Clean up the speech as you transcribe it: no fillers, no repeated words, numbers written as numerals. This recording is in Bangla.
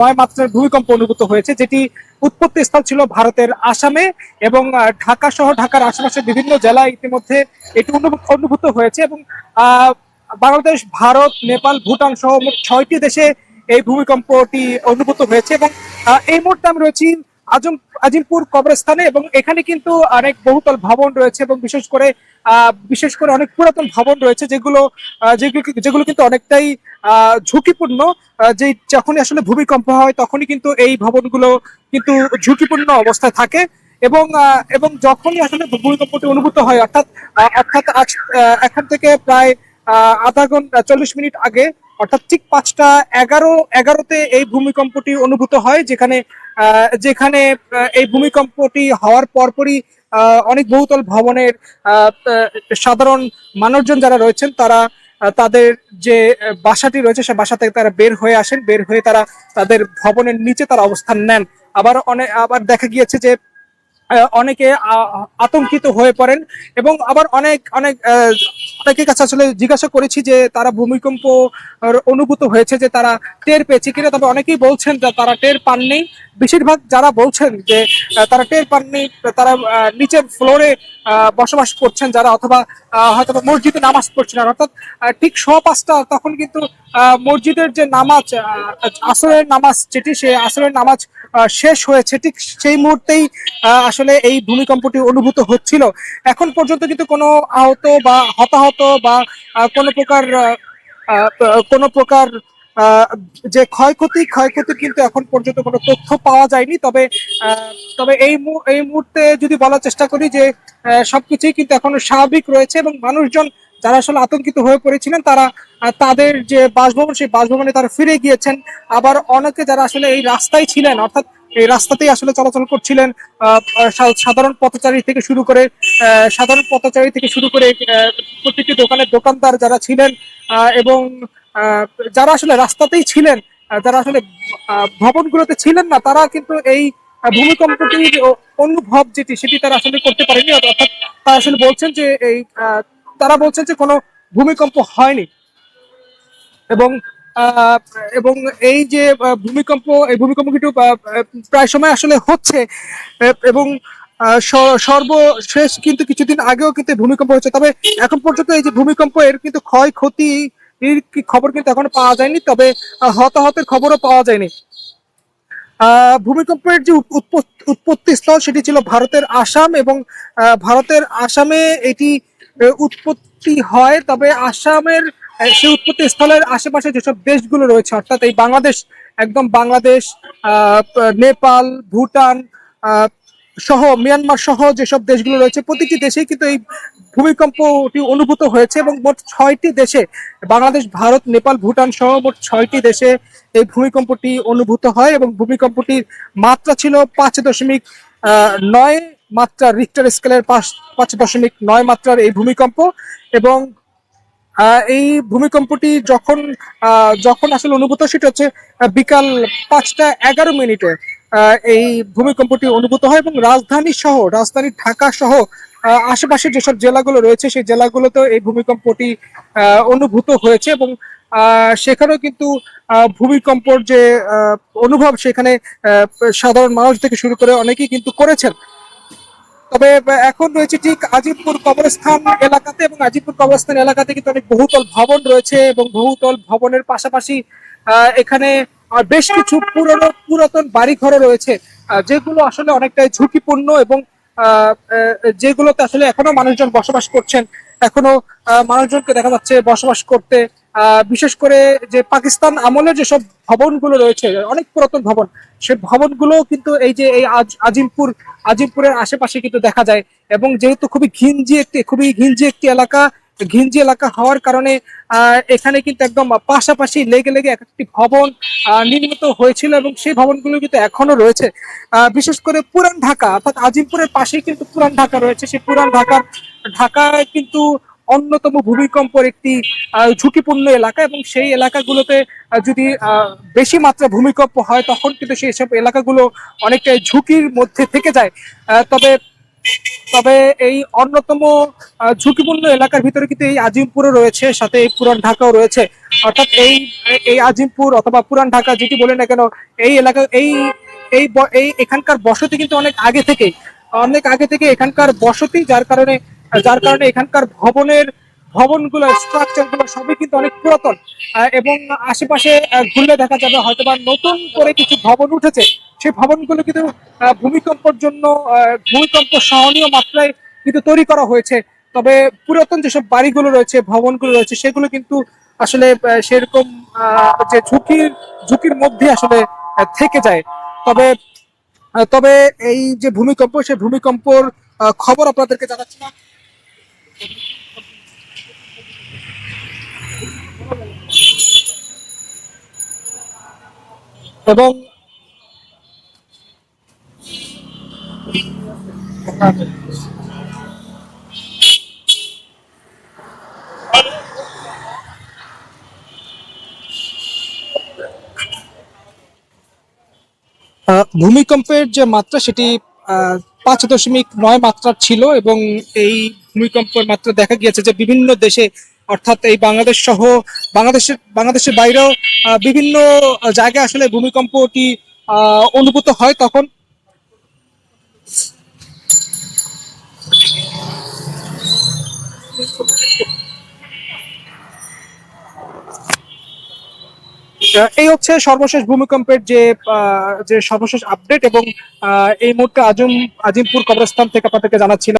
ছয় মাত্রার ভূমিকম্প অনুভূত হয়েছে, যেটি উৎপত্তি স্থল ছিল ভারতের আসামে এবং ঢাকা সহ ঢাকার আশেপাশের বিভিন্ন জেলায় ইতিমধ্যে এটি অনুভূত হয়েছে। এবং বাংলাদেশ, ভারত, নেপাল, ভুটান সহ মোট 6টি দেশে এই ভূমিকম্পটি অনুভূত হয়েছে। এবং এই মুহূর্তে আমি রয়েছি আজিমপুর কবরস্থানে, এবং এখানে কিন্তু অনেক বহুতল ভবন রয়েছে এবং বিশেষ করে অনেক পুরাতন ভবন রয়েছে, যেগুলো কিন্তু অনেকটাই ঝুঁকিপূর্ণ। যে যখনই আসলে ভূমিকম্প হয় তখনই কিন্তু এই ভবনগুলো কিন্তু ঝুঁকিপূর্ণ অবস্থায় থাকে। এবং যখনই আসলে ভূমিকম্পটি অনুভূত হয়, অর্থাৎ আজ এখান থেকে প্রায় আধা ঘন্টা 40 মিনিট আগে, অর্থাৎ ঠিক 5টা 11তে এই ভূমিকম্পটি অনুভূত হয়, যেখানে যেখানে এই ভূমিকম্পটি হওয়ার পরপরই অনেক বহুতল ভবনের সাধারণ মানুষজন যারা রয়েছেন, তারা তাদের যে বাসাটি রয়েছে সে বাসা থেকে তারা বের হয়ে আসেন, বের হয়ে তারা তাদের ভবনের নিচে তারা অবস্থান নেন। আবার দেখা গিয়েছে যে অনেকে আতঙ্কিত হয়ে পড়েন। এবং আবার অনেকের কাছে আসলে জিজ্ঞাসা করেছি যে তারা ভূমিকম্প অনুভূত হয়েছে যে তারা টের পেয়েছে কিনা, তবে অনেকেই বলছেন যে তারা টের পাননি। বেশিরভাগ যারা বলছেন যে তারা টের পাননি, তারা নিচের ফ্লোরে বসবাস করছেন যারা, অথবা হয়তো মসজিদে নামাজ পড়ছেন। অর্থাৎ ঠিক 5:15 তখন কিন্তু মসজিদের যে নামাজ, আসরের নামাজ, সেই আসরের নামাজ শেষ হয়েছে, ঠিক সেই মুহূর্তেই আসলে এই ভূমিকম্পটি অনুভূত হচ্ছিল। এখন পর্যন্ত কিন্তু কোনো আহত বা হতাহত বা কোনো প্রকার যে ক্ষয়ক্ষতির কিন্তু এখন পর্যন্ত কোনো তথ্য পাওয়া যায়নি। তবে এই মুহূর্তে যদি বলার চেষ্টা করি যে সবকিছুই কিন্তু এখনো স্বাভাবিক রয়েছে, এবং মানুষজন যারা আসলে আতঙ্কিত হয়ে পড়েছিলেন তারা তাদের যে বাসভবন, সেই বাসভবনে তারা ফিরে গিয়েছেন। আবার অনেকে যারা আসলে এই রাস্তায় ছিলেন, অর্থাৎ এই রাস্তাতেই আসলে চলাচল করছিলেন, সাধারণ পথচারী থেকে শুরু করে প্রত্যেকটি দোকানের দোকানদার যারা ছিলেন, এবং যারা আসলে রাস্তাতেই ছিলেন, যারা আসলে ভবনগুলোতে ছিলেন না, তারা কিন্তু এই ভূমিকম্পটির অনুভব সেটি তারা আসলে করতে পারেনি। অর্থাৎ তারা আসলে বলছেন যে তারা বলছেন যে কোনো ভূমিকম্প হয়নি। এবং আহ, এবং এই ভূমিকম্প কিন্তু প্রায় সময় আসলে হচ্ছে। এবং সর্বশেষ কিন্তু কিছুদিন আগেও কিন্তু ভূমিকম্প হয়েছে। তবে এখন পর্যন্ত এই যে ভূমিকম্প, এর কিন্তু ক্ষয়ক্ষতি এর খবর কিন্তু এখনো পাওয়া যায়নি, তবে হতাহতের খবরও পাওয়া যায়নি। ভূমিকম্পের যে উৎপত্তি স্থল সেটি ছিল ভারতের আসাম, এবং ভারতের আসামে এটি উৎপত্তি হয়। তবে আসামের সেই উৎপত্তি স্থলের আশেপাশে যেসব দেশগুলো রয়েছে, অর্থাৎ এই বাংলাদেশ, নেপাল, ভুটান সহ মিয়ানমার সহ যেসব দেশগুলো রয়েছে, প্রতিটি দেশেই কিন্তু এই ভূমিকম্পটি অনুভূত হয়েছে। এবং মোট 6টি দেশে, বাংলাদেশ, ভারত, নেপাল, ভুটান সহ মোট 6টি দেশে এই ভূমিকম্পটি অনুভূত হয়। এবং ভূমিকম্পটির মাত্রা ছিল 5.9 মাত্রা, রিক্টার স্কেলের 5.9 মাত্রার এই ভূমিকম্প। এবং এই ভূমিকম্পটি যখন আসলে অনুভূত, সেটা হচ্ছে বিকাল 5টা 11 মিনিটে এই ভূমিকম্পটি অনুভূত হয়। এবং রাজধানী ঢাকা সহ আশেপাশের যেসব জেলাগুলো রয়েছে, সেই জেলাগুলোতেও এই ভূমিকম্পটি অনুভূত হয়েছে। এবং সেখানেও কিন্তু ভূমিকম্পর যে অনুভব, সেখানে সাধারণ মানুষ থেকে শুরু করে অনেকেই কিন্তু করেছেন। তবে এখন রয়েছে ঠিক আজিমপুর কবরস্থান এলাকাতে, এবং আজিমপুর কবরস্থান এলাকাতে কিন্তু অনেক বহুতল ভবন রয়েছে, এবং বহুতল ভবনের পাশাপাশি এখানে বেশ কিছু পুরাতন বাড়িঘরও রয়েছে, যেগুলো আসলে অনেকটাই ঝুঁকিপূর্ণ, এবং যেগুলোতে আসলে এখনো মানুষজন বসবাস করছেন। এখনো মানুষজনকে দেখা যাচ্ছে বসবাস করতে। বিশেষ করে যে পাকিস্তান আমলের যেসব ভবনগুলো রয়েছে, অনেক পুরাতন ভবন, সেই ভবনগুলো কিন্তু এই আজিমপুরের আশেপাশে কিন্তু দেখা যায়। এবং যেহেতু খুবই ঘিঞ্জি এলাকা হওয়ার কারণে এখানে কিন্তু একদম পাশাপাশি লেগে লেগে একটি ভবন নির্মিত হয়েছিল, এবং সেই ভবনগুলো কিন্তু এখনো রয়েছে। বিশেষ করে পুরান ঢাকা, অর্থাৎ আজিমপুরের পাশেই কিন্তু পুরান ঢাকা রয়েছে। সেই ঢাকায় কিন্তু অন্যতম ভূমিকম্পের একটি ঝুঁকিপূর্ণ এলাকা, এবং সেই এলাকাগুলোতে যদি বেশি মাত্রা ভূমিকম্প হয়, তখন কিন্তু সেই সব এলাকাগুলো অনেকটাই ঝুঁকির মধ্যে থেকে যায়। তবে তবে এই অন্যতম ঝুঁকিপূর্ণ এলাকার ভিতরে কিন্তু এই আজিমপুরও রয়েছে, সাথে এই পুরান ঢাকাও রয়েছে। অর্থাৎ এই এই আজিমপুর অথবা পুরান ঢাকা যেটি বলে না কেন, এই এলাকা এই এখানকার বসতি কিন্তু অনেক আগে থেকে এখানকার বসতি, যার কারণে এখানকার ভবনগুলো স্ট্রাকচার গুলো সবই কিন্তু অনেক পুরাতন। এবং আশেপাশে ঘুরলে দেখা যাবে হয়তোবা নতুন করে কিছু ভবন উঠেছে। সেই ভবনগুলো কিন্তু ভূমিকম্প সহনীয় মাত্রায় কিন্তু তৈরি করা হয়েছে। তবে পুরাতন যেসব বাড়িগুলো রয়েছে, ভবনগুলো রয়েছে, সেগুলো কিন্তু আসলে সেরকম যে ঝুঁকির মধ্যে আসলে থেকে যায়। তবে তবে এই যে ভূমিকম্প, সেই ভূমিকম্পর খবর আপনাদেরকে জানাচ্ছিলাম। এবং ভূমিকম্পের যে মাত্রা সেটি 5.9 মাত্রার ছিল, এবং এই ভূমিকম্পের মাত্রা দেখা গিয়েছে যে বিভিন্ন দেশে, অর্থাৎ এই বাংলাদেশ সহ বাংলাদেশের বাইরেও বিভিন্ন জায়গায় আসলে ভূমিকম্পটি অনুভূত হয় তখন। এই হচ্ছে সর্বশেষ ভূমিকম্পের যে সর্বশেষ আপডেট, এবং এই মুহূর্তে আজিমপুর কবরস্থান থেকে আপনাদেরকে জানাচ্ছিলাম।